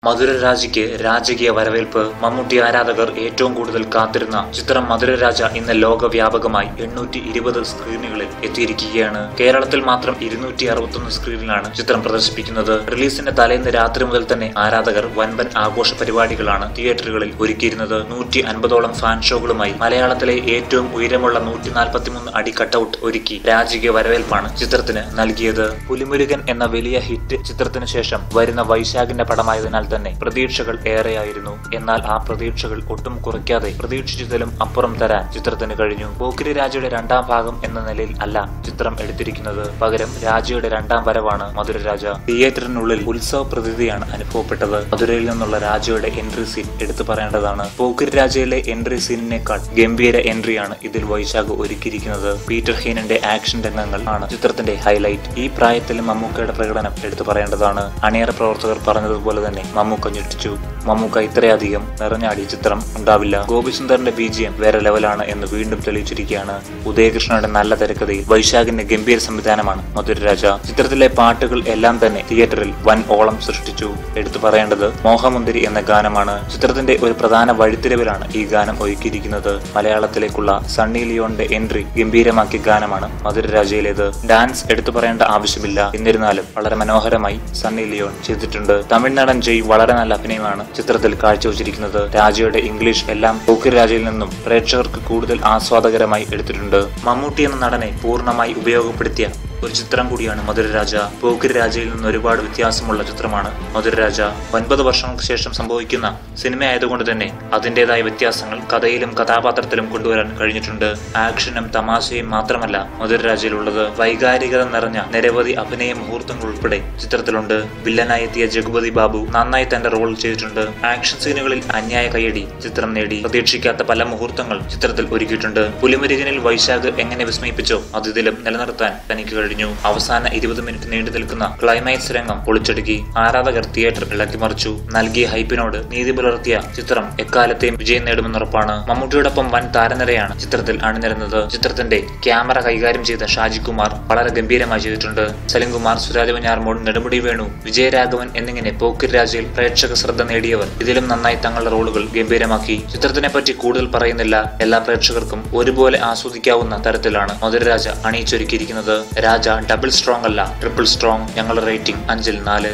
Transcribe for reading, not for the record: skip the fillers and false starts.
മധുരരാജയ്ക്ക് രാജകീയ വരവേൽപ്പ്. മമ്മൂട്ടി ആരാധകർ ഏറ്റവും കൂടുതൽ കാത്തിരുന്ന ചിത്രം മധുരരാജ ഇന്ന് ലോകവ്യാപകമായി 820 സ്ക്രീനുകളിൽ എത്തിയിരിക്കുകയാണ്. കേരളത്തിൽ മാത്രം 261 സ്ക്രീനിലാണ് ചിത്രം പ്രദർശിപ്പിക്കുന്നത്. റിലീസിന്റെ തലേന്ന് രാത്രി മുതൽ തന്നെ ആരാധകർ വൻപൻ ആഘോഷ പരിപാടികളാണ് തിയേറ്ററുകളിൽ ഒരുക്കിയിരുന്നത്. 150ഓളം ഫാൻ ഷോകളുമായി മലയാളത്തിലെ ഏറ്റവും ഉയരമുള്ള 143 അടി കട്ടൌട്ട് ഒരുക്കി രാജകീയ വരവേൽപ്പാണ് ചിത്രത്തിന് നൽകിയത്. പുലിമുരുകൻ എന്ന വലിയ ഹിറ്റ് ചിത്രത്തിന് ശേഷം വരുന്ന വൈശാഖിന്റെ പടമായതിനാൽ തന്നെ പ്രതീക്ഷകൾ ഏറെയായിരുന്നു. എന്നാൽ ആ പ്രതീക്ഷകൾ ഒട്ടും കുറയ്ക്കാതെ പ്രതീക്ഷിച്ചതിലും അപ്പുറം തരാൻ ചിത്രത്തിന് കഴിഞ്ഞു. പോക്കിരി രാജയുടെ രണ്ടാം ഭാഗം എന്ന നിലയിൽ അല്ല ചിത്രം എടുത്തിരിക്കുന്നത്. പകരം രാജയുടെ രണ്ടാം വരവാണ് മധുരരാജ. തിയേറ്ററിനുള്ളിൽ ഉത്സവ പ്രതീതിയാണ് അനുഭവപ്പെട്ടത്. മധുരയിൽ നിന്നുള്ള രാജയുടെ എൻട്രി സീൻ എടുത്തു പറയേണ്ടതാണ്. പോക്കിരി രാജയിലെ എൻട്രി സീനിനേക്കാൾ ഗംഭീര എൻട്രിയാണ് ഇതിൽ വൈശാഖ് ഒരുക്കിയിരിക്കുന്നത്. പീറ്റർ ഹീനന്റെ ആക്ഷൻ രംഗങ്ങൾ ആണ് ചിത്രത്തിന്റെ ഹൈലൈറ്റ്. ഈ പ്രായത്തിൽ മമ്മൂക്കയുടെ പ്രകടനം എടുത്തു പറയേണ്ടതാണ്. അണിയറ പ്രവർത്തകർ പറഞ്ഞതുപോലെ തന്നെ മമ്മൂക്ക ഞെട്ടിച്ചു. മമ്മൂക്ക ഇത്രയധികം നിറഞ്ഞാടിയ ചിത്രം ഉണ്ടാവില്ല. ഗോപിസുന്ദറിന്റെ BGM വേറെ ലെവലാണ് എന്ന് വീണ്ടും തെളിയിച്ചിരിക്കുകയാണ്. ഉദയകൃഷ്ണയുടെ നല്ല തിരക്കഥയിൽ വൈശാഖിന്റെ ഗംഭീര സംവിധാനമാണ് മധുരരാജ. ചിത്രത്തിലെ പാട്ടുകൾ എല്ലാം തന്നെ തിയേറ്ററിൽ വൻ ഓളം സൃഷ്ടിച്ചു. എടുത്തു പറയേണ്ടത് മോഹമുന്തിരി എന്ന ഗാനമാണ്. ചിത്രത്തിന്റെ ഒരു പ്രധാന വഴിത്തിരിവിലാണ് ഈ ഗാനം ഒരുക്കിയിരിക്കുന്നത്. മലയാളത്തിലേക്കുള്ള സണ്ണി ലിയോണിന്റെ എൻട്രി ഗംഭീരമാക്കിയ ഗാനമാണ് മധുരരാജയിലേത്. ഡാൻസ് എടുത്തു പറയേണ്ട ആവശ്യമില്ല. എന്നിരുന്നാലും വളരെ മനോഹരമായി സണ്ണി ലിയോൺ ചെയ്തിട്ടുണ്ട്. തമിഴ്നാടൻ ജയ് വളരെ നല്ല അഭിനയമാണ് ചിത്രത്തിൽ കാഴ്ചവെച്ചിരിക്കുന്നത്. രാജയുടെ ഇംഗ്ലീഷ് എല്ലാം പോക്കിരി രാജയിൽ നിന്നും പ്രേക്ഷകർക്ക് കൂടുതൽ ആസ്വാദകരമായി എടുത്തിട്ടുണ്ട്. മമ്മൂട്ടി എന്ന നടനെ പൂർണ്ണമായി ഉപയോഗപ്പെടുത്തിയ ഒരു ചിത്രം കൂടിയാണ് മധുരരാജ. പോക്കിരി രാജയിൽ നിന്ന് ഒരുപാട് വ്യത്യാസമുള്ള ചിത്രമാണ് മധുരരാജ. 9 വർഷങ്ങൾക്ക് ശേഷം സംഭവിക്കുന്ന സിനിമ ആയതുകൊണ്ട് തന്നെ അതിൻ്റെതായ വ്യത്യാസങ്ങൾ കഥയിലും കഥാപാത്രത്തിലും കൊണ്ടുവരാൻ കഴിഞ്ഞിട്ടുണ്ട്. ആക്ഷനും തമാശയും മാത്രമല്ല മധുരരാജയിലുള്ളത്. വൈകാരികത നിറഞ്ഞ നിരവധി അഭിനയ മുഹൂർത്തങ്ങൾ ഉൾപ്പെടെ ചിത്രത്തിലുണ്ട്. വില്ലനായി എത്തിയ ജഗപതി ബാബു നന്നായി തന്റെ റോൾ ചെയ്തിട്ടുണ്ട്. ആക്ഷൻ സീനുകളിൽ അന്യായ കയ്യടി ചിത്രം നേടി. പ്രതീക്ഷിക്കാത്ത പല മുഹൂർത്തങ്ങൾ ചിത്രത്തിൽ ഒരുക്കിയിട്ടുണ്ട്. പുലിമുരുകനിൽ വൈശാഖ് എങ്ങനെ വിസ്മയിപ്പിച്ചോ അത് ഇതിലും നിലനിർത്താൻ തനിക്ക് കഴിഞ്ഞു. അവസാന 20 മിനിറ്റ് നീണ്ടു നിൽക്കുന്ന ക്ലൈമാക്സ് രംഗം പൊളിച്ചടുക്കി. ആരാധകർ തിയേറ്റർ ഇളക്കിമറിച്ചു. നൽകിയ ഹൈപ്പിനോട് നീതി പുലർത്തിയ ചിത്രം എക്കാലത്തെയും വിജയം നേടുമെന്നുറപ്പാണ്. മമ്മൂട്ടിയോടൊപ്പം വൻ താരനിരയാണ് ചിത്രത്തിൽ അണിനിരുന്നത്. ചിത്രത്തിന്റെ ക്യാമറ കൈകാര്യം ചെയ്ത ഷാജി കുമാർ വളരെ ഗംഭീരമായി ചെയ്തിട്ടുണ്ട്. സലിം കുമാർ, സുരാജ് വെഞ്ഞാറമൂട്, നെടുമുടി വേണു, വിജയരാഘവൻ എന്നിങ്ങനെ പോക്കിരി രാജയിൽ പ്രേക്ഷക ശ്രദ്ധ നേടിയവർ ഇതിലും നന്നായി തങ്ങളുടെ റോളുകൾ ഗംഭീരമാക്കി. ചിത്രത്തിനെ പറ്റി കൂടുതൽ പറയുന്നില്ല. എല്ലാ പ്രേക്ഷകർക്കും ഒരുപോലെ ആസ്വദിക്കാവുന്ന തരത്തിലാണ് മധുരരാജ അണിയിച്ചൊരുക്കിയിരിക്കുന്നത്. രാജ ഡബിൾ സ്ട്രോങ് അല്ല, ട്രിപ്പിൾ സ്ട്രോങ്. ഞങ്ങളുടെ റേറ്റിംഗ് 5-ൽ 4.